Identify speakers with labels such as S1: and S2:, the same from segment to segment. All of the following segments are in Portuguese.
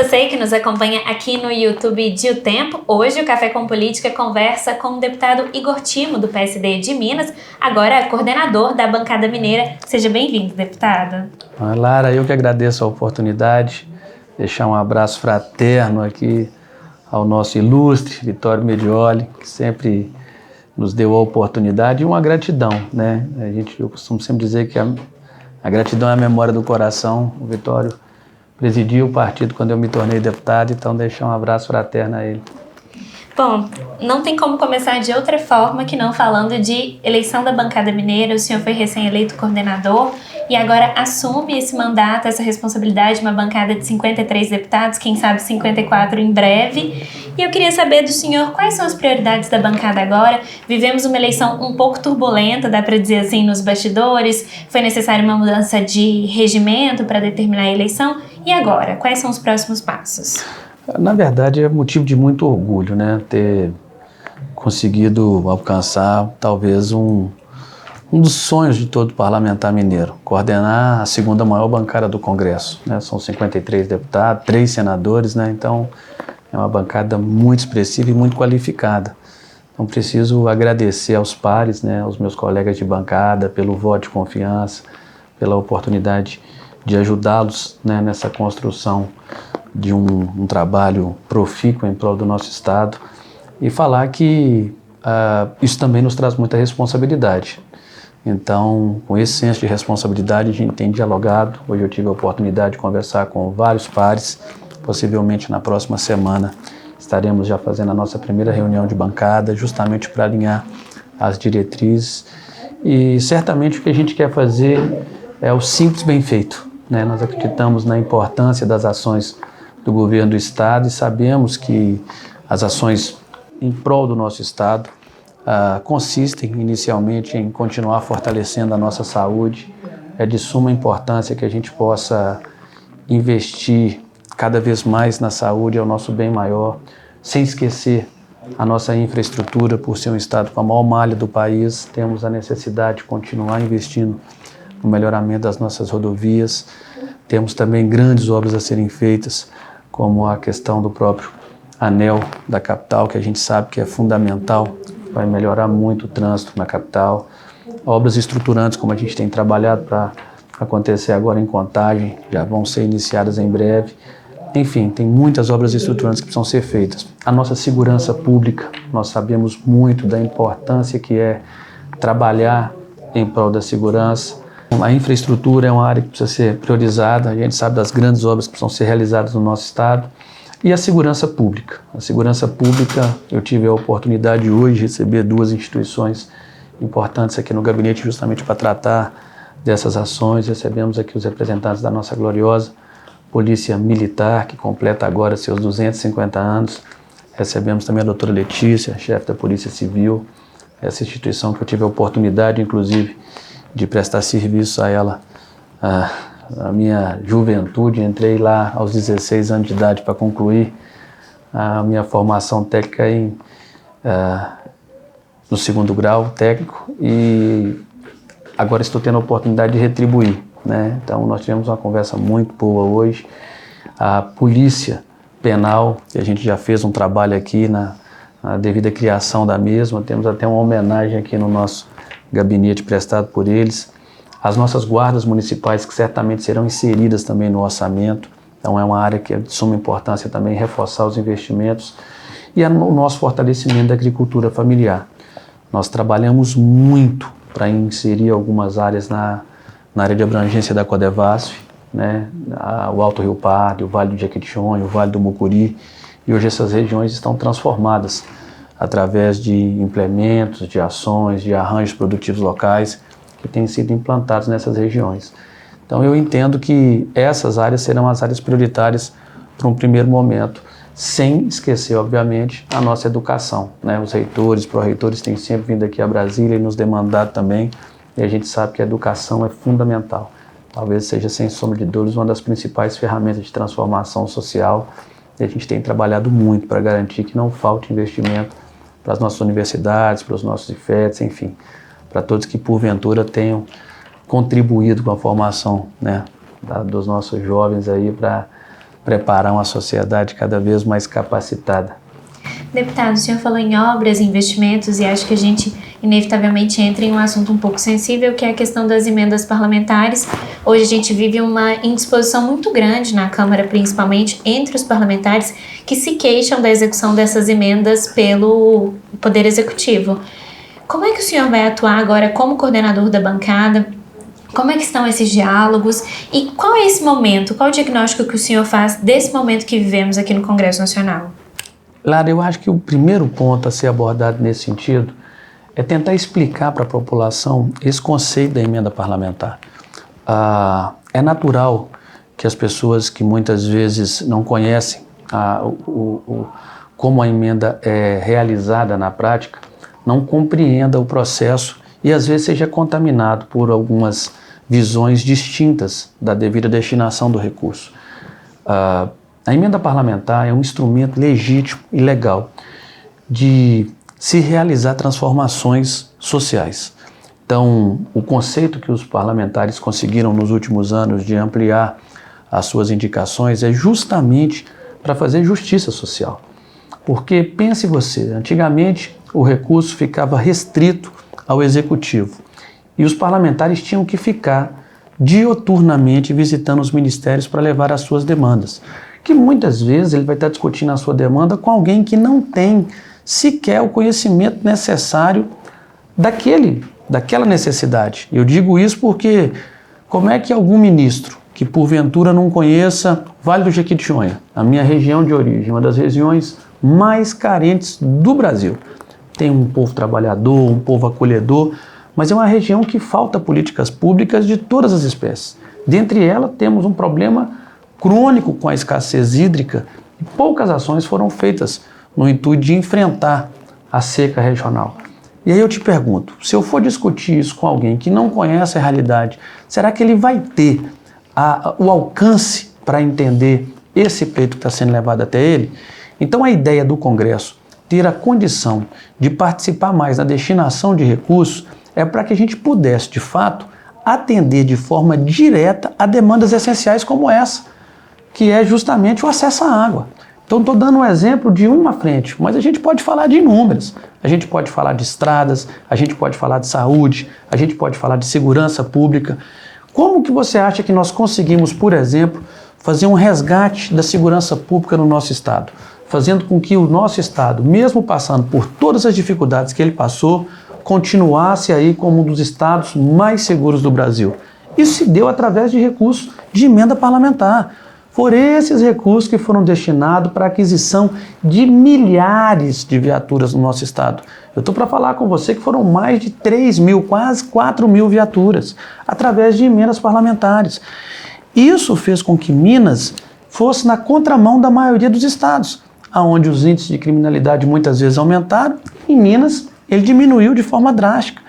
S1: você que nos acompanha aqui no YouTube de O Tempo. Hoje o Café com Política conversa com o deputado Igor Timo, do PSD de Minas, agora coordenador da bancada mineira. Seja bem-vindo, deputado.
S2: Lara, eu que agradeço a oportunidade, deixar um abraço fraterno aqui ao nosso ilustre Vittorio Medioli, que sempre nos deu a oportunidade, e uma gratidão, né? Eu costumo sempre dizer que a gratidão é a memória do coração. O Vittorio presidiu o partido quando eu me tornei deputado, então deixar um abraço fraterno a ele.
S1: Bom, não tem como começar de outra forma que não falando de eleição da bancada mineira. O senhor foi recém-eleito coordenador e agora assume esse mandato, essa responsabilidade, uma bancada de 53 deputados, quem sabe 54 em breve. E eu queria saber do senhor quais são as prioridades da bancada agora. Vivemos uma eleição um pouco turbulenta, dá para dizer assim, nos bastidores. Foi necessária uma mudança de regimento para determinar a eleição. E agora, quais são os próximos passos?
S2: Na verdade, é motivo de muito orgulho, né? Ter conseguido alcançar talvez um dos sonhos de todo parlamentar mineiro, coordenar a segunda maior bancada do Congresso, né? São 53 deputados, 3 senadores, né? Então é uma bancada muito expressiva e muito qualificada. Então preciso agradecer aos pares, né? Aos meus colegas de bancada pelo voto de confiança, pela oportunidade de ajudá-los, né, nessa construção de um trabalho profícuo em prol do nosso Estado, e falar que isso também nos traz muita responsabilidade. Então, com esse senso de responsabilidade, a gente tem dialogado. Hoje eu tive a oportunidade de conversar com vários pares. Possivelmente na próxima semana estaremos já fazendo a nossa primeira reunião de bancada, justamente para alinhar as diretrizes. E certamente o que a gente quer fazer é o simples bem feito, né? Nós acreditamos na importância das ações do governo do Estado e sabemos que as ações em prol do nosso Estado consistem inicialmente em continuar fortalecendo a nossa saúde. É de suma importância que a gente possa investir cada vez mais na saúde, é o nosso bem maior, sem esquecer a nossa infraestrutura. Por ser um Estado com a maior malha do país, temos a necessidade de continuar investindo no melhoramento das nossas rodovias. Temos também grandes obras a serem feitas, como a questão do próprio anel da capital, que a gente sabe que é fundamental, vai melhorar muito o trânsito na capital. Obras estruturantes, como a gente tem trabalhado para acontecer agora em Contagem, já vão ser iniciadas em breve. Enfim, tem muitas obras estruturantes que precisam ser feitas. A nossa segurança pública, nós sabemos muito da importância que é trabalhar em prol da segurança. A infraestrutura é uma área que precisa ser priorizada, a gente sabe das grandes obras que precisam ser realizadas no nosso Estado. E a segurança pública. A segurança pública, eu tive a oportunidade hoje de receber 2 instituições importantes aqui no gabinete justamente para tratar dessas ações. Recebemos aqui os representantes da nossa gloriosa Polícia Militar, que completa agora seus 250 anos. Recebemos também a doutora Letícia, chefe da Polícia Civil, essa instituição que eu tive a oportunidade, inclusive, de prestar serviço a ela, a minha juventude. Entrei lá aos 16 anos de idade para concluir a minha formação técnica no 2º grau técnico, e agora estou tendo a oportunidade de retribuir, né? Então nós tivemos uma conversa muito boa hoje. A Polícia Penal, que a gente já fez um trabalho aqui na devida criação da mesma, temos até uma homenagem aqui no nosso gabinete prestado por eles. As nossas guardas municipais, que certamente serão inseridas também no orçamento, então é uma área que é de suma importância também reforçar os investimentos, e o nosso fortalecimento da agricultura familiar. Nós trabalhamos muito para inserir algumas áreas na área de abrangência da Codevasf, né? O Alto Rio Pardo, o Vale do Jequitinhonha, o Vale do Mucuri, e hoje essas regiões estão transformadas através de implementos, de ações, de arranjos produtivos locais que têm sido implantados nessas regiões. Então eu entendo que essas áreas serão as áreas prioritárias para um primeiro momento, sem esquecer, obviamente, a nossa educação, né? Os reitores, pró-reitores têm sempre vindo aqui a Brasília e nos demandado também, e a gente sabe que a educação é fundamental. Talvez seja, sem sombra de dúvidas, uma das principais ferramentas de transformação social, e a gente tem trabalhado muito para garantir que não falte investimento para as nossas universidades, para os nossos IFETs, enfim, para todos que porventura tenham contribuído com a formação, né, dos nossos jovens aí para preparar uma sociedade cada vez mais capacitada.
S1: Deputado, o senhor falou em obras, investimentos, e acho que a gente inevitavelmente entra em um assunto um pouco sensível, que é a questão das emendas parlamentares. Hoje a gente vive uma indisposição muito grande na Câmara, principalmente entre os parlamentares, que se queixam da execução dessas emendas pelo Poder Executivo. Como é que o senhor vai atuar agora como coordenador da bancada? Como é que estão esses diálogos? E qual é esse momento? Qual o diagnóstico que o senhor faz desse momento que vivemos aqui no Congresso Nacional?
S2: Lara, eu acho que o primeiro ponto a ser abordado nesse sentido é tentar explicar para a população esse conceito da emenda parlamentar. É natural que as pessoas que muitas vezes não conhecem como a emenda é realizada na prática, não compreendam o processo e às vezes seja contaminado por algumas visões distintas da devida destinação do recurso. A emenda parlamentar é um instrumento legítimo e legal de se realizar transformações sociais. Então, o conceito que os parlamentares conseguiram nos últimos anos de ampliar as suas indicações é justamente para fazer justiça social. Porque, pense você, antigamente o recurso ficava restrito ao executivo e os parlamentares tinham que ficar dioturnamente visitando os ministérios para levar as suas demandas, que muitas vezes ele vai estar discutindo a sua demanda com alguém que não tem sequer o conhecimento necessário daquela necessidade. Eu digo isso porque como é que algum ministro que porventura não conheça Vale do Jequitinhonha, a minha região de origem, uma das regiões mais carentes do Brasil, tem um povo trabalhador, um povo acolhedor, mas é uma região que falta políticas públicas de todas as espécies. Dentre elas temos um problema crônico com a escassez hídrica e poucas ações foram feitas no intuito de enfrentar a seca regional. E aí eu te pergunto, se eu for discutir isso com alguém que não conhece a realidade, será que ele vai ter o alcance para entender esse pleito que está sendo levado até ele? Então a ideia do Congresso ter a condição de participar mais na destinação de recursos é para que a gente pudesse, de fato, atender de forma direta a demandas essenciais como essa, que é justamente o acesso à água. Então estou dando um exemplo de uma frente, mas a gente pode falar de inúmeras. A gente pode falar de estradas, a gente pode falar de saúde, a gente pode falar de segurança pública. Como que você acha que nós conseguimos, por exemplo, fazer um resgate da segurança pública no nosso estado? Fazendo com que o nosso estado, mesmo passando por todas as dificuldades que ele passou, continuasse aí como um dos estados mais seguros do Brasil. Isso se deu através de recursos de emenda parlamentar. Foram esses recursos que foram destinados para a aquisição de milhares de viaturas no nosso estado. Eu estou para falar com você que foram mais de 3 mil, quase 4 mil viaturas, através de emendas parlamentares. Isso fez com que Minas fosse na contramão da maioria dos estados, onde os índices de criminalidade muitas vezes aumentaram. Em Minas, ele diminuiu de forma drástica.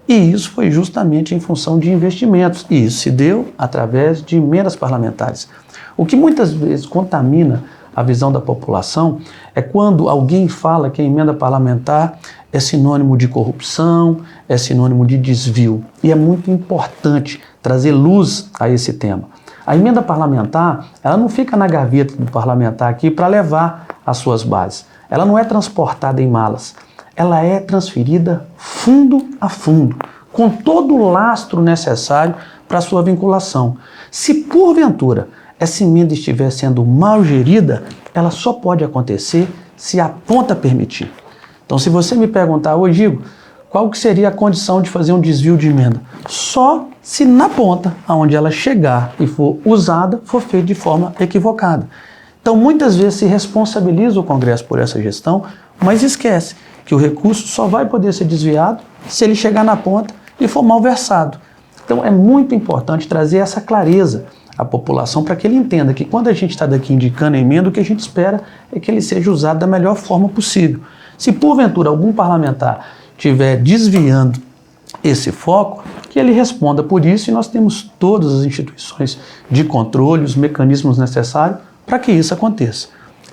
S2: E isso foi justamente em função de investimentos. E isso se deu através de emendas parlamentares. O que muitas vezes contamina a visão da população é quando alguém fala que a emenda parlamentar é sinônimo de corrupção, é sinônimo de desvio. E é muito importante trazer luz a esse tema. A emenda parlamentar, ela não fica na gaveta do parlamentar aqui para levar as suas bases. Ela não é transportada em malas. Ela é transferida fundo a fundo, com todo o lastro necessário para sua vinculação. Se porventura essa emenda estiver sendo mal gerida, ela só pode acontecer se a ponta permitir. Então, se você me perguntar, ô Gigo, qual que seria a condição de fazer um desvio de emenda? Só se na ponta, aonde ela chegar e for usada, for feito de forma equivocada. Então, muitas vezes se responsabiliza o Congresso por essa gestão, mas esquece que o recurso só vai poder ser desviado se ele chegar na ponta e for mal versado. Então, é muito importante trazer essa clareza à população para que ele entenda que quando a gente está daqui indicando a emenda, o que a gente espera é que ele seja usado da melhor forma possível. Se porventura algum parlamentar estiver desviando esse foco, que ele responda por isso, e nós temos todas as instituições de controle, os mecanismos necessários para que isso aconteça.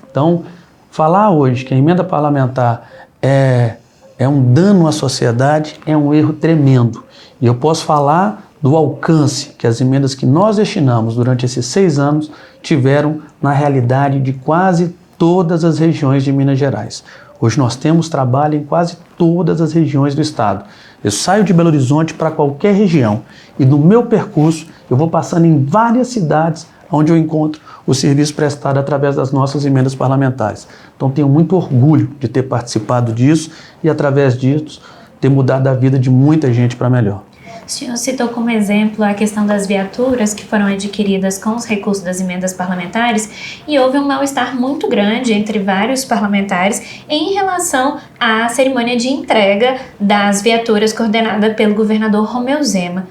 S2: Então, falar hoje que a emenda parlamentar é um dano à sociedade é um erro tremendo. E eu posso falar do alcance que as emendas que nós destinamos durante esses 6 anos tiveram na realidade de quase todas as regiões de Minas Gerais. Hoje nós temos trabalho em quase todas as regiões do estado. Eu saio de Belo Horizonte para qualquer região e no meu percurso eu vou passando em várias cidades onde eu encontro o serviço prestado através das nossas emendas parlamentares. Então tenho muito orgulho de ter participado disso e através disso ter mudado a vida de muita gente para melhor.
S1: O senhor citou como exemplo a questão das viaturas que foram adquiridas com os recursos das emendas parlamentares e houve um mal-estar muito grande entre vários parlamentares em relação à cerimônia de entrega das viaturas coordenada pelo governador Romeu Zema.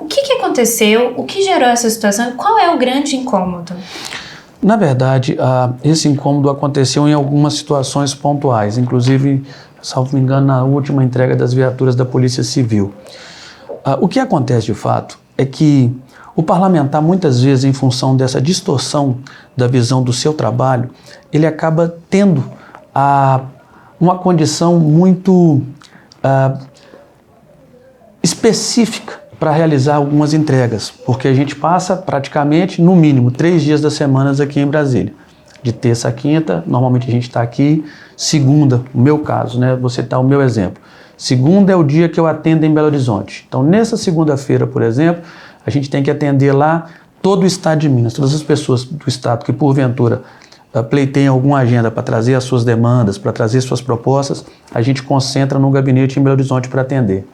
S1: O que aconteceu? O que gerou essa situação? Qual é o grande incômodo?
S2: Na verdade, esse incômodo aconteceu em algumas situações pontuais, inclusive, salvo me engano, na última entrega das viaturas da Polícia Civil. O que acontece de fato é que o parlamentar, muitas vezes, em função dessa distorção da visão do seu trabalho, ele acaba tendo uma condição muito específica para realizar algumas entregas, porque a gente passa praticamente, no mínimo, 3 dias da semana aqui em Brasília. De terça a quinta, normalmente a gente está aqui. Segunda, no meu caso, né? Vou citar o meu exemplo. Segunda é o dia que eu atendo em Belo Horizonte. Então, nessa segunda-feira, por exemplo, a gente tem que atender lá todo o estado de Minas, todas as pessoas do estado que, porventura, pleiteiam alguma agenda para trazer as suas demandas, para trazer suas propostas, a gente concentra no gabinete em Belo Horizonte para atender.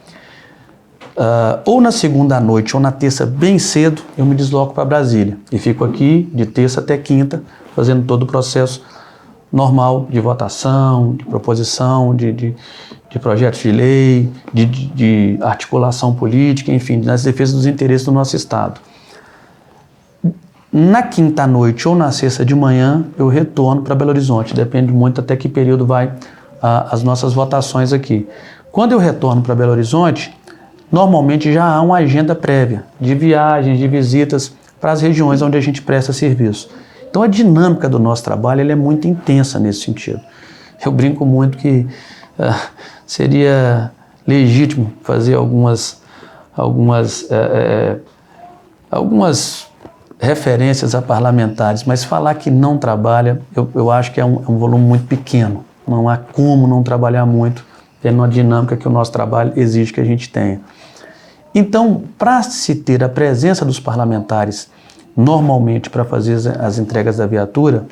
S2: Ou na segunda à noite ou na terça bem cedo, eu me desloco para Brasília e fico aqui de terça até quinta, fazendo todo o processo normal de votação, de proposição, de projetos de lei, de articulação política, enfim, nas defesas dos interesses do nosso estado. Na quinta à noite ou na sexta de manhã, eu retorno para Belo Horizonte, depende muito até que período vai as nossas votações aqui. Quando eu retorno para Belo Horizonte, normalmente já há uma agenda prévia de viagens, de visitas para as regiões onde a gente presta serviço. Então a dinâmica do nosso trabalho ela é muito intensa nesse sentido. Eu brinco muito que seria legítimo fazer algumas referências a parlamentares, mas falar que não trabalha, eu acho que é um volume muito pequeno. Não há como não trabalhar muito, tendo uma dinâmica que o nosso trabalho exige que a gente tenha. Então, para se ter a presença dos parlamentares normalmente para fazer as entregas da viatura,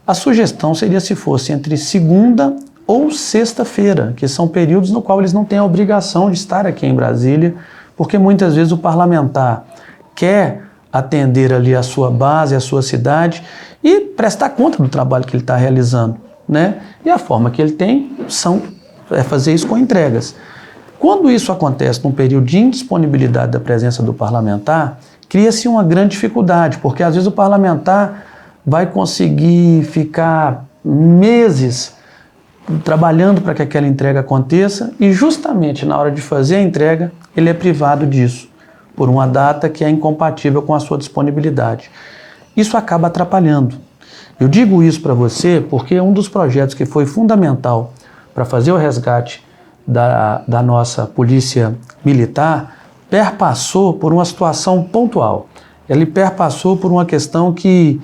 S2: a sugestão seria se fosse entre segunda ou sexta-feira, que são períodos no qual eles não têm a obrigação de estar aqui em Brasília, porque muitas vezes o parlamentar quer atender ali a sua base, a sua cidade e prestar conta do trabalho que ele está realizando, né? E a forma que ele tem é fazer isso com entregas. Quando isso acontece num período de indisponibilidade da presença do parlamentar, cria-se uma grande dificuldade, porque às vezes o parlamentar vai conseguir ficar meses trabalhando para que aquela entrega aconteça e justamente na hora de fazer a entrega ele é privado disso, por uma data que é incompatível com a sua disponibilidade. Isso acaba atrapalhando. Eu digo isso para você porque um dos projetos que foi fundamental para fazer o resgate da nossa polícia militar perpassou por uma situação pontual. Ele perpassou por uma questão que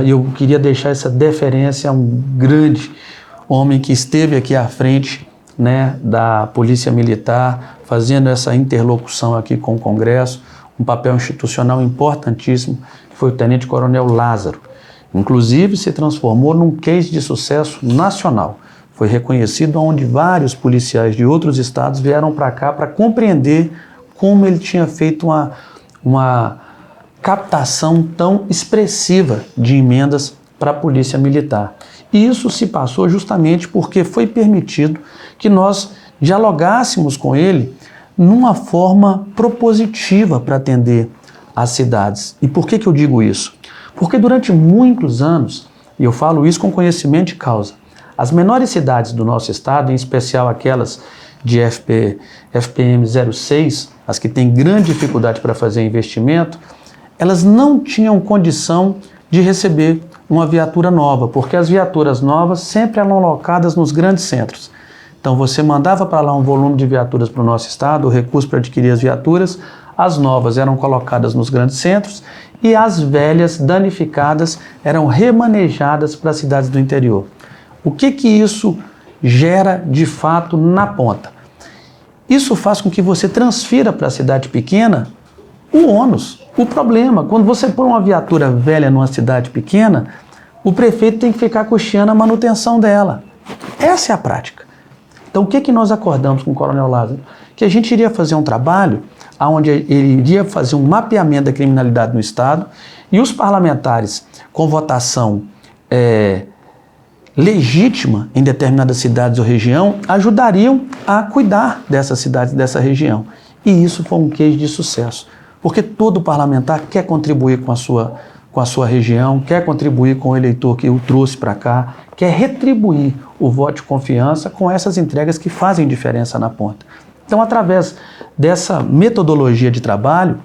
S2: eu queria deixar essa deferência a um grande homem que esteve aqui à frente, né, da Polícia Militar, fazendo essa interlocução aqui com o Congresso, um papel institucional importantíssimo, que foi o Tenente Coronel Lázaro. Inclusive se transformou num case de sucesso nacional. Foi reconhecido onde vários policiais de outros estados vieram para cá para compreender como ele tinha feito uma captação tão expressiva de emendas para a Polícia Militar. E isso se passou justamente porque foi permitido que nós dialogássemos com ele numa forma propositiva para atender as cidades. E por que eu digo isso? Porque durante muitos anos, e eu falo isso com conhecimento de causa, as menores cidades do nosso estado, em especial aquelas de FPM 06, as que têm grande dificuldade para fazer investimento, elas não tinham condição de receber uma viatura nova, porque as viaturas novas sempre eram alocadas nos grandes centros. Então você mandava para lá um volume de viaturas para o nosso estado, o recurso para adquirir as viaturas, as novas eram colocadas nos grandes centros e as velhas danificadas eram remanejadas para as cidades do interior. O que isso gera de fato na ponta? Isso faz com que você transfira para a cidade pequena o ônus, o problema. Quando você põe uma viatura velha numa cidade pequena, o prefeito tem que ficar custeando a manutenção dela. Essa é a prática. Então, o que nós acordamos com o Coronel Lázaro? Que a gente iria fazer um trabalho onde ele iria fazer um mapeamento da criminalidade no Estado e os parlamentares com votação legítima em determinadas cidades ou região ajudariam a cuidar dessas cidades, dessa região. E isso foi um case de sucesso, porque todo parlamentar quer contribuir com a sua região, quer contribuir com o eleitor que o trouxe para cá, quer retribuir o voto de confiança com essas entregas que fazem diferença na ponta. Então, através dessa metodologia de trabalho,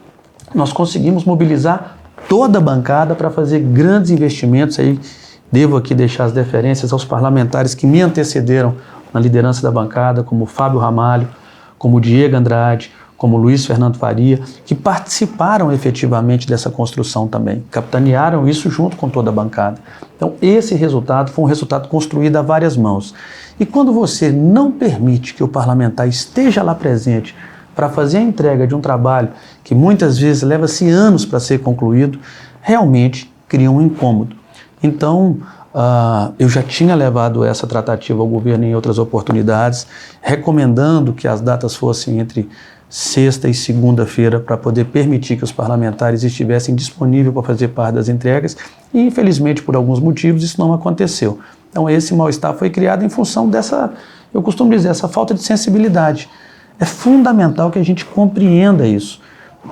S2: nós conseguimos mobilizar toda a bancada para fazer grandes investimentos. Aí devo aqui deixar as deferências aos parlamentares que me antecederam na liderança da bancada, como Fábio Ramalho, como Diego Andrade, como Luiz Fernando Faria, que participaram efetivamente dessa construção também, capitanearam isso junto com toda a bancada. Então, esse resultado foi um resultado construído a várias mãos. E quando você não permite que o parlamentar esteja lá presente para fazer a entrega de um trabalho que muitas vezes leva-se anos para ser concluído, realmente cria um incômodo. Então, eu já tinha levado essa tratativa ao governo em outras oportunidades, recomendando que as datas fossem entre sexta e segunda-feira para poder permitir que os parlamentares estivessem disponíveis para fazer parte das entregas e, infelizmente, por alguns motivos, isso não aconteceu. Então, esse mal-estar foi criado em função dessa, eu costumo dizer, essa falta de sensibilidade. É fundamental que a gente compreenda isso.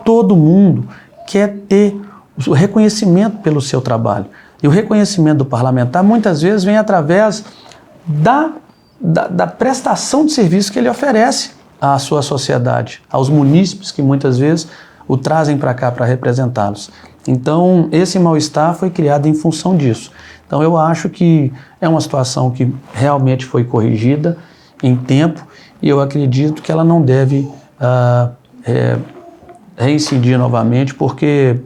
S2: Todo mundo quer ter o reconhecimento pelo seu trabalho. E o reconhecimento do parlamentar, muitas vezes, vem através da prestação de serviço que ele oferece à sua sociedade, aos munícipes que muitas vezes o trazem para cá para representá-los. Então, esse mal-estar foi criado em função disso. Então, eu acho que é uma situação que realmente foi corrigida em tempo e eu acredito que ela não deve reincidir novamente, porque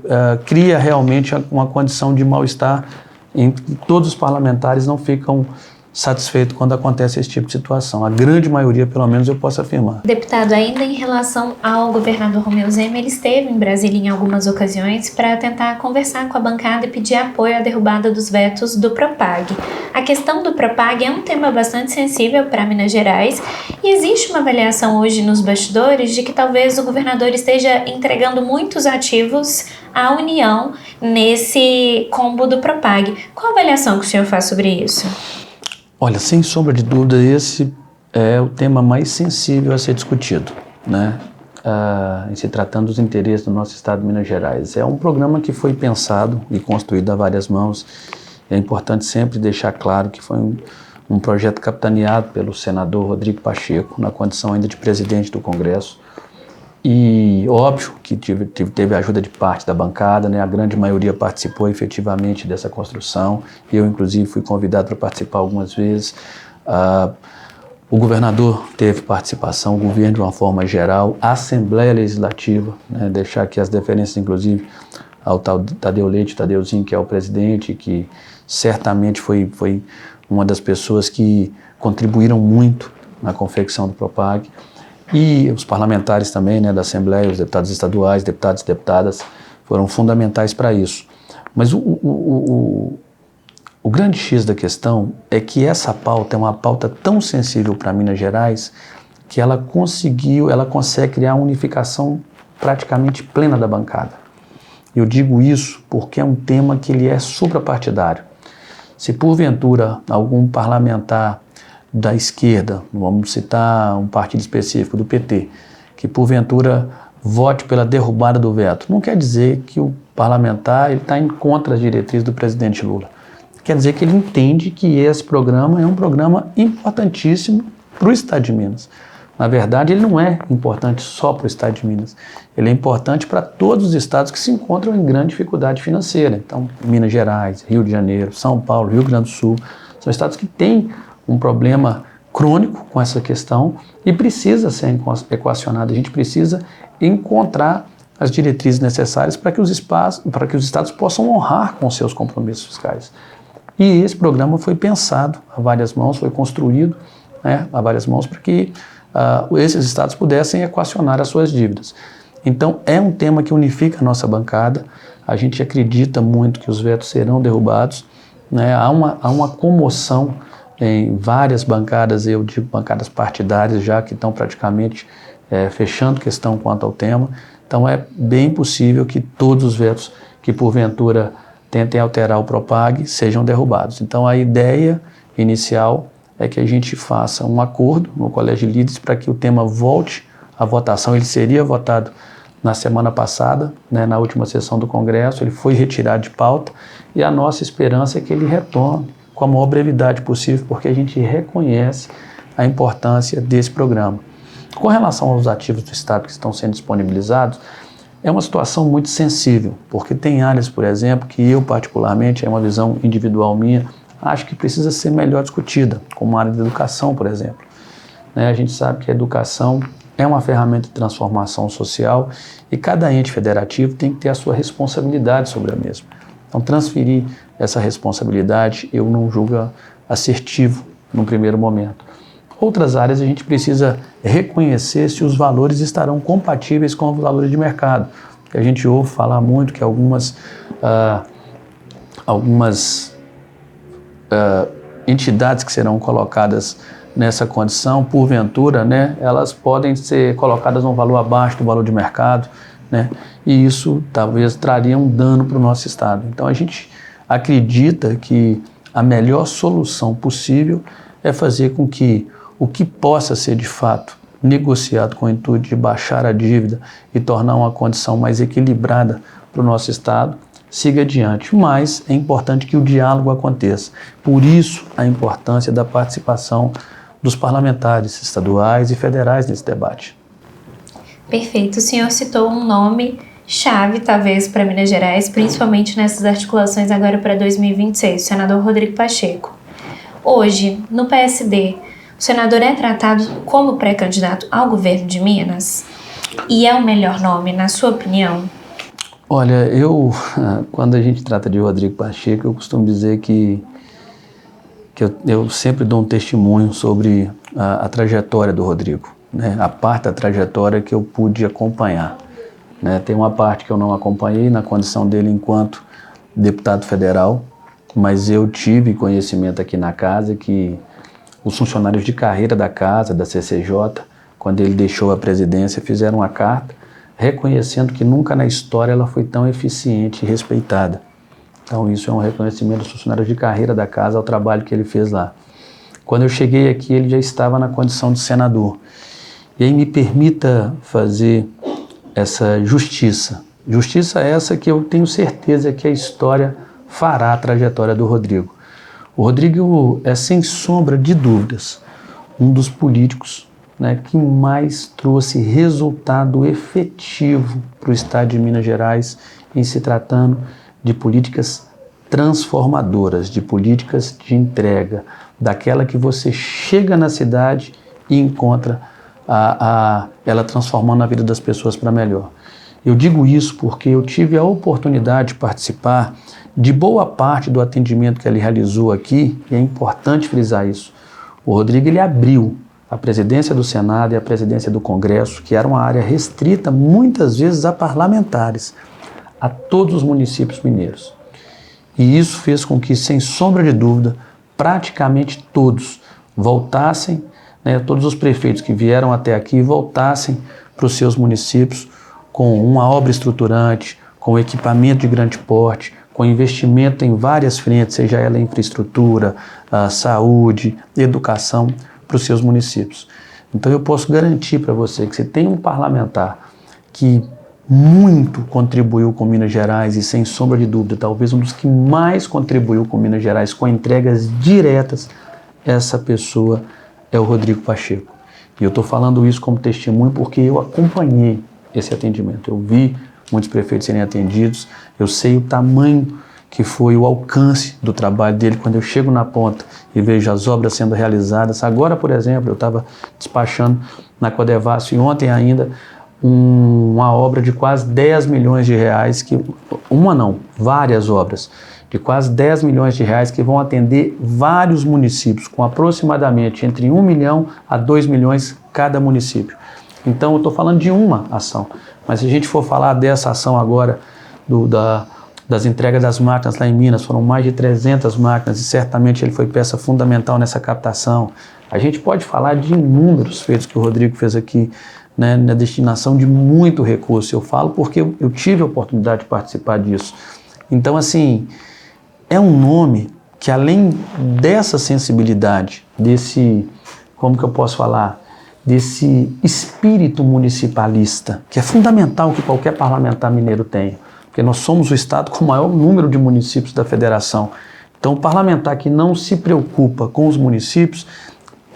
S2: cria realmente uma condição de mal-estar em que todos os parlamentares não ficam satisfeito quando acontece esse tipo de situação. A grande maioria, pelo menos, eu posso afirmar.
S1: Deputado, ainda em relação ao governador Romeu Zema, ele esteve em Brasília em algumas ocasiões para tentar conversar com a bancada e pedir apoio à derrubada dos vetos do Propag. A questão do Propag é um tema bastante sensível para Minas Gerais e existe uma avaliação hoje nos bastidores de que talvez o governador esteja entregando muitos ativos à União nesse combo do Propag. Qual a avaliação que o senhor faz sobre isso?
S2: Olha, sem sombra de dúvida, esse é o tema mais sensível a ser discutido, né? Em se tratando dos interesses do nosso estado de Minas Gerais. É um programa que foi pensado e construído a várias mãos. É importante sempre deixar claro que foi um projeto capitaneado pelo senador Rodrigo Pacheco, na condição ainda de presidente do Congresso. E óbvio que teve a ajuda de parte da bancada, né? A grande maioria participou efetivamente dessa construção. Eu, inclusive, fui convidado para participar algumas vezes. O governador teve participação, o governo de uma forma geral, a Assembleia Legislativa, né? Deixar aqui as deferências, inclusive, ao Tadeu Leite, Tadeuzinho, que é o presidente, que certamente foi uma das pessoas que contribuíram muito na confecção do Propag. E os parlamentares também, né, da Assembleia, os deputados estaduais, deputados e deputadas, foram fundamentais para isso. Mas o grande X da questão é que essa pauta é uma pauta tão sensível para Minas Gerais que ela consegue criar uma unificação praticamente plena da bancada. Eu digo isso porque é um tema que ele é suprapartidário. Se porventura algum parlamentar da esquerda, vamos citar um partido específico do PT, que porventura vote pela derrubada do veto, não quer dizer que o parlamentar está em contra das diretrizes do presidente Lula. Quer dizer que ele entende que esse programa é um programa importantíssimo para o estado de Minas. Na verdade, ele não é importante só para o estado de Minas, ele é importante para todos os estados que se encontram em grande dificuldade financeira. Então, Minas Gerais, Rio de Janeiro, São Paulo, Rio Grande do Sul, são estados que têm um problema crônico com essa questão e precisa ser equacionado. A gente precisa encontrar as diretrizes necessárias para que os estados possam honrar com seus compromissos fiscais. E esse programa foi pensado a várias mãos, foi construído, né, a várias mãos para que esses estados pudessem equacionar as suas dívidas. Então, é um tema que unifica a nossa bancada. A gente acredita muito que os vetos serão derrubados, né? Há uma comoção em várias bancadas, eu digo bancadas partidárias já, que estão praticamente fechando questão quanto ao tema. Então, é bem possível que todos os vetos que, porventura, tentem alterar o Propag sejam derrubados. Então, a ideia inicial é que a gente faça um acordo no Colégio de Líderes para que o tema volte à votação. Ele seria votado na semana passada, né, na última sessão do Congresso, ele foi retirado de pauta e a nossa esperança é que ele retorne com a maior brevidade possível, porque a gente reconhece a importância desse programa. Com relação aos ativos do Estado que estão sendo disponibilizados, é uma situação muito sensível, porque tem áreas, por exemplo, que eu particularmente, é uma visão individual minha, acho que precisa ser melhor discutida, como a área de educação, por exemplo. A gente sabe que a educação é uma ferramenta de transformação social e cada ente federativo tem que ter a sua responsabilidade sobre a mesma. Então, transferir essa responsabilidade eu não julgo assertivo no primeiro momento. Outras áreas a gente precisa reconhecer se os valores estarão compatíveis com os valores de mercado. A gente ouve falar muito que algumas entidades que serão colocadas nessa condição, porventura, né, elas podem ser colocadas num valor abaixo do valor de mercado, né, e isso talvez traria um dano para o nosso Estado. Então a gente acredita que a melhor solução possível é fazer com que o que possa ser de fato negociado com o intuito de baixar a dívida e tornar uma condição mais equilibrada para o nosso Estado, siga adiante, mas é importante que o diálogo aconteça. Por isso, a importância da participação dos parlamentares estaduais e federais nesse debate.
S1: Perfeito. O senhor citou um nome chave, talvez, para Minas Gerais, principalmente nessas articulações agora para 2026, o senador Rodrigo Pacheco. Hoje, no PSD, o senador é tratado como pré-candidato ao governo de Minas? E é o melhor nome, na sua opinião?
S2: Olha, quando a gente trata de Rodrigo Pacheco, eu costumo dizer que eu sempre dou um testemunho sobre a trajetória do Rodrigo, né? A parte da trajetória que eu pude acompanhar, né? Tem uma parte que eu não acompanhei na condição dele enquanto deputado federal, mas eu tive conhecimento aqui na casa que os funcionários de carreira da casa, da CCJ, quando ele deixou a presidência, fizeram uma carta reconhecendo que nunca na história ela foi tão eficiente e respeitada. Então isso é um reconhecimento dos funcionários de carreira da casa ao trabalho que ele fez lá. Quando eu cheguei aqui, ele já estava na condição de senador. E aí me permita fazer essa justiça. Justiça essa que eu tenho certeza que a história fará a trajetória do Rodrigo. O Rodrigo é, sem sombra de dúvidas, um dos políticos, né, que mais trouxe resultado efetivo para o Estado de Minas Gerais em se tratando de políticas transformadoras, de políticas de entrega, daquela que você chega na cidade e encontra ela transformando a vida das pessoas para melhor. Eu digo isso porque eu tive a oportunidade de participar de boa parte do atendimento que ele realizou aqui, e é importante frisar isso. O Rodrigo ele abriu a presidência do Senado e a presidência do Congresso, que era uma área restrita muitas vezes a parlamentares, a todos os municípios mineiros. E isso fez com que, sem sombra de dúvida, praticamente todos voltassem, né, todos os prefeitos que vieram até aqui voltassem para os seus municípios com uma obra estruturante, com equipamento de grande porte, com investimento em várias frentes, seja ela infraestrutura, saúde, educação, para os seus municípios. Então eu posso garantir para você que se tem um parlamentar que muito contribuiu com Minas Gerais e, sem sombra de dúvida, talvez um dos que mais contribuiu com Minas Gerais com entregas diretas, essa pessoa é o Rodrigo Pacheco. E eu estou falando isso como testemunho porque eu acompanhei esse atendimento. Eu vi muitos prefeitos serem atendidos, eu sei o tamanho que foi o alcance do trabalho dele quando eu chego na ponta e vejo as obras sendo realizadas. Agora, por exemplo, eu estava despachando na Codevasf e ontem ainda uma obra de quase 10 milhões de reais, várias obras de quase 10 milhões de reais que vão atender vários municípios, com aproximadamente entre 1 milhão a 2 milhões cada município. Então eu estou falando de uma ação, mas se a gente for falar dessa ação agora, das entregas das máquinas lá em Minas, foram mais de 300 máquinas e certamente ele foi peça fundamental nessa captação. A gente pode falar de inúmeros feitos que o Rodrigo fez aqui, né, na destinação de muito recurso. Eu falo porque eu tive a oportunidade de participar disso. Então, assim, é um nome que, além dessa sensibilidade, como que eu posso falar, desse espírito municipalista, que é fundamental que qualquer parlamentar mineiro tenha, porque nós somos o estado com o maior número de municípios da federação. Então, o parlamentar que não se preocupa com os municípios,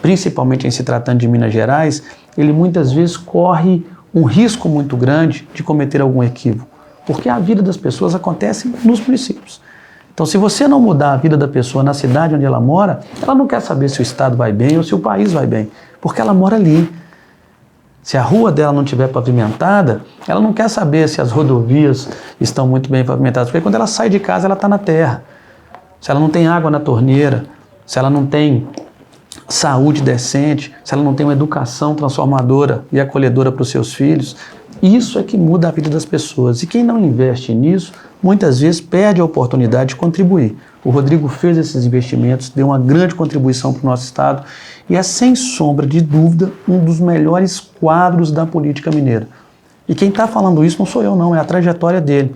S2: principalmente em se tratando de Minas Gerais, ele muitas vezes corre um risco muito grande de cometer algum equívoco, porque a vida das pessoas acontece nos municípios. Então, se você não mudar a vida da pessoa na cidade onde ela mora, ela não quer saber se o estado vai bem ou se o país vai bem, porque ela mora ali. Se a rua dela não estiver pavimentada, ela não quer saber se as rodovias estão muito bem pavimentadas, porque quando ela sai de casa, ela está na terra. Se ela não tem água na torneira, se ela não tem saúde decente, se ela não tem uma educação transformadora e acolhedora para os seus filhos, isso é que muda a vida das pessoas. E quem não investe nisso, muitas vezes perde a oportunidade de contribuir. O Rodrigo fez esses investimentos, deu uma grande contribuição para o nosso estado e é, sem sombra de dúvida, um dos melhores quadros da política mineira. E quem está falando isso não sou eu não, é a trajetória dele.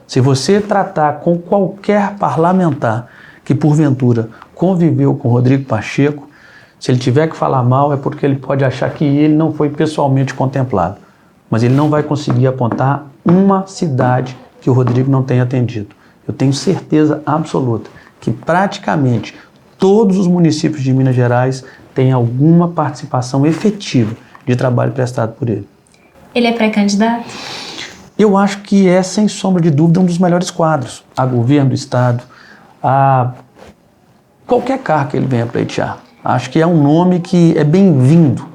S2: Se você tratar com qualquer parlamentar que porventura conviveu com Rodrigo Pacheco, se ele tiver que falar mal é porque ele pode achar que ele não foi pessoalmente contemplado. Mas ele não vai conseguir apontar uma cidade que o Rodrigo não tenha atendido. Eu tenho certeza absoluta que praticamente todos os municípios de Minas Gerais têm alguma participação efetiva de trabalho prestado por ele.
S1: Ele é pré-candidato?
S2: Eu acho que é, sem sombra de dúvida, um dos melhores quadros a governo do estado, a qualquer cargo que ele venha pleitear. Acho que é um nome que é bem-vindo,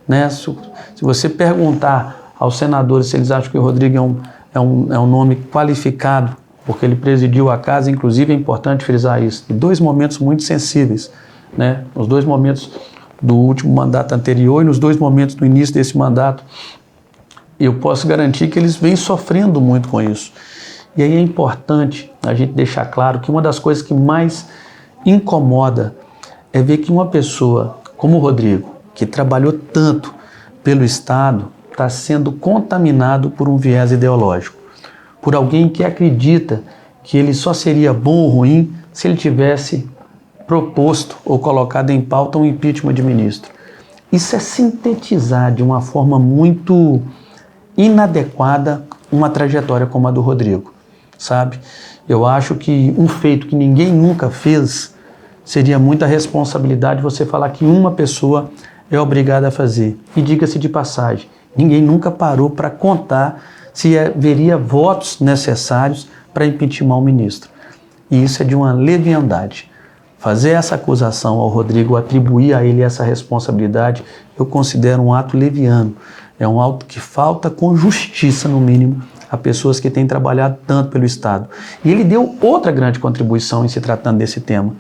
S2: né? Se você perguntar aos senadores se eles acham que o Rodrigo é um nome qualificado, porque ele presidiu a casa, inclusive é importante frisar isso, em 2 momentos muito sensíveis, né? Nos 2 momentos do último mandato anterior e nos 2 momentos do início desse mandato, eu posso garantir que eles vêm sofrendo muito com isso. E aí é importante a gente deixar claro que uma das coisas que mais incomoda é ver que uma pessoa como o Rodrigo, que trabalhou tanto pelo Estado, está sendo contaminado por um viés ideológico, por alguém que acredita que ele só seria bom ou ruim se ele tivesse proposto ou colocado em pauta um impeachment de ministro. Isso é sintetizar de uma forma muito inadequada uma trajetória como a do Rodrigo, sabe? Eu acho que um feito que ninguém nunca fez seria muita responsabilidade você falar que uma pessoa é obrigada a fazer. E diga-se de passagem, ninguém nunca parou para contar se haveria votos necessários para impeachment um ministro. E isso é de uma leviandade. Fazer essa acusação ao Rodrigo, atribuir a ele essa responsabilidade, eu considero um ato leviano. É um ato que falta com justiça, no mínimo, a pessoas que têm trabalhado tanto pelo Estado. E ele deu outra grande contribuição em se tratando desse tema.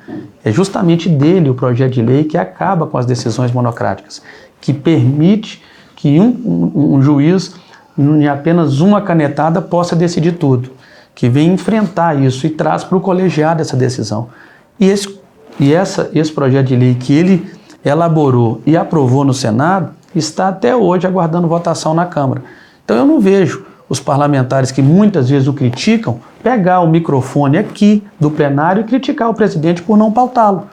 S2: É justamente dele o projeto de lei que acaba com as decisões monocráticas, que permite que um juiz, em apenas uma canetada, possa decidir tudo, que vem enfrentar isso e traz para o colegiado essa decisão. E esse projeto de lei que ele elaborou e aprovou no Senado está até hoje aguardando votação na Câmara. Então eu não vejo os parlamentares que muitas vezes o criticam pegar o microfone aqui do plenário e criticar o presidente por não pautá-lo.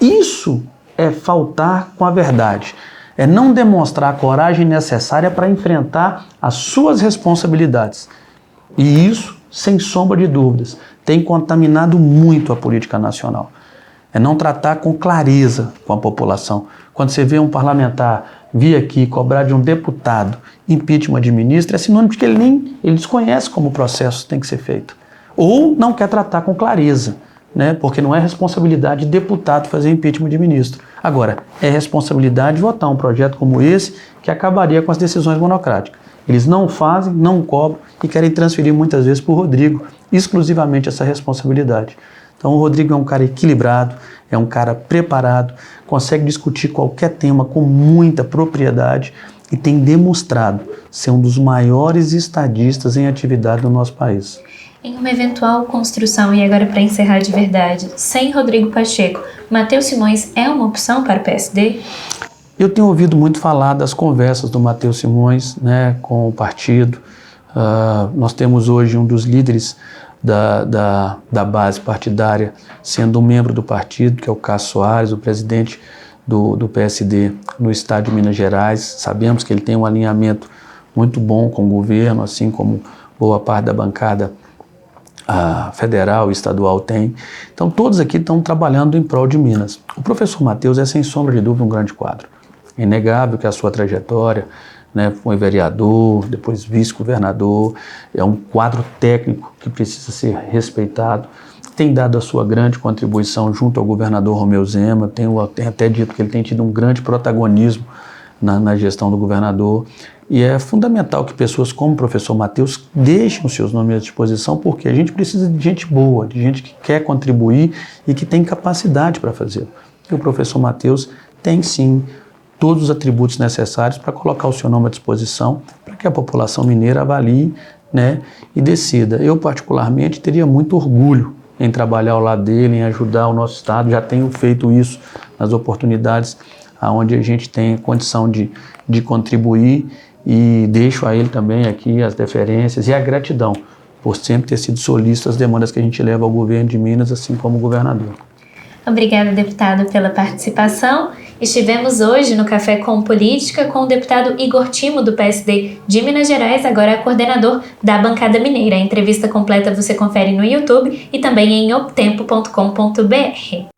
S2: Isso é faltar com a verdade. É não demonstrar a coragem necessária para enfrentar as suas responsabilidades. E isso, sem sombra de dúvidas, tem contaminado muito a política nacional. É não tratar com clareza com a população. Quando você vê um parlamentar vir aqui cobrar de um deputado impeachment de ministro, é sinônimo de que ele desconhece como o processo tem que ser feito. Ou não quer tratar com clareza, né? Porque não é responsabilidade de deputado fazer impeachment de ministro. Agora, é responsabilidade de votar um projeto como esse que acabaria com as decisões monocráticas. Eles não fazem, não cobram e querem transferir muitas vezes para o Rodrigo exclusivamente essa responsabilidade. Então o Rodrigo é um cara equilibrado, é um cara preparado, consegue discutir qualquer tema com muita propriedade e tem demonstrado ser um dos maiores estadistas em atividade no nosso país.
S1: Em uma eventual construção, e agora para encerrar de verdade, sem Rodrigo Pacheco, Matheus Simões é uma opção para o PSD?
S2: Eu tenho ouvido muito falar das conversas do Matheus Simões, né, com o partido. Nós temos hoje um dos líderes da base partidária sendo um membro do partido, que é o Cássio Soares, o presidente do PSD no estado de Minas Gerais. Sabemos que ele tem um alinhamento muito bom com o governo, assim como boa parte da bancada federal e estadual tem. Então todos aqui estão trabalhando em prol de Minas. O professor Matheus é, sem sombra de dúvida, um grande quadro. É inegável que a sua trajetória, né, foi vereador, depois vice-governador, é um quadro técnico que precisa ser respeitado, tem dado a sua grande contribuição junto ao governador Romeu Zema, tenho até dito que ele tem tido um grande protagonismo na gestão do governador, e é fundamental que pessoas como o professor Matheus deixem os seus nomes à disposição, porque a gente precisa de gente boa, de gente que quer contribuir e que tem capacidade para fazer. E o professor Matheus tem sim todos os atributos necessários para colocar o seu nome à disposição, para que a população mineira avalie, né, e decida. Eu, particularmente, teria muito orgulho em trabalhar ao lado dele, em ajudar o nosso estado. Já tenho feito isso nas oportunidades onde a gente tem condição de contribuir, e deixo a ele também aqui as deferências e a gratidão por sempre ter sido solícito às demandas que a gente leva ao governo de Minas, assim como o governador.
S1: Obrigada, deputado, pela participação. Estivemos hoje no Café com Política com o deputado Igor Timo, do PSD de Minas Gerais, agora coordenador da bancada mineira. A entrevista completa você confere no YouTube e também em optempo.com.br.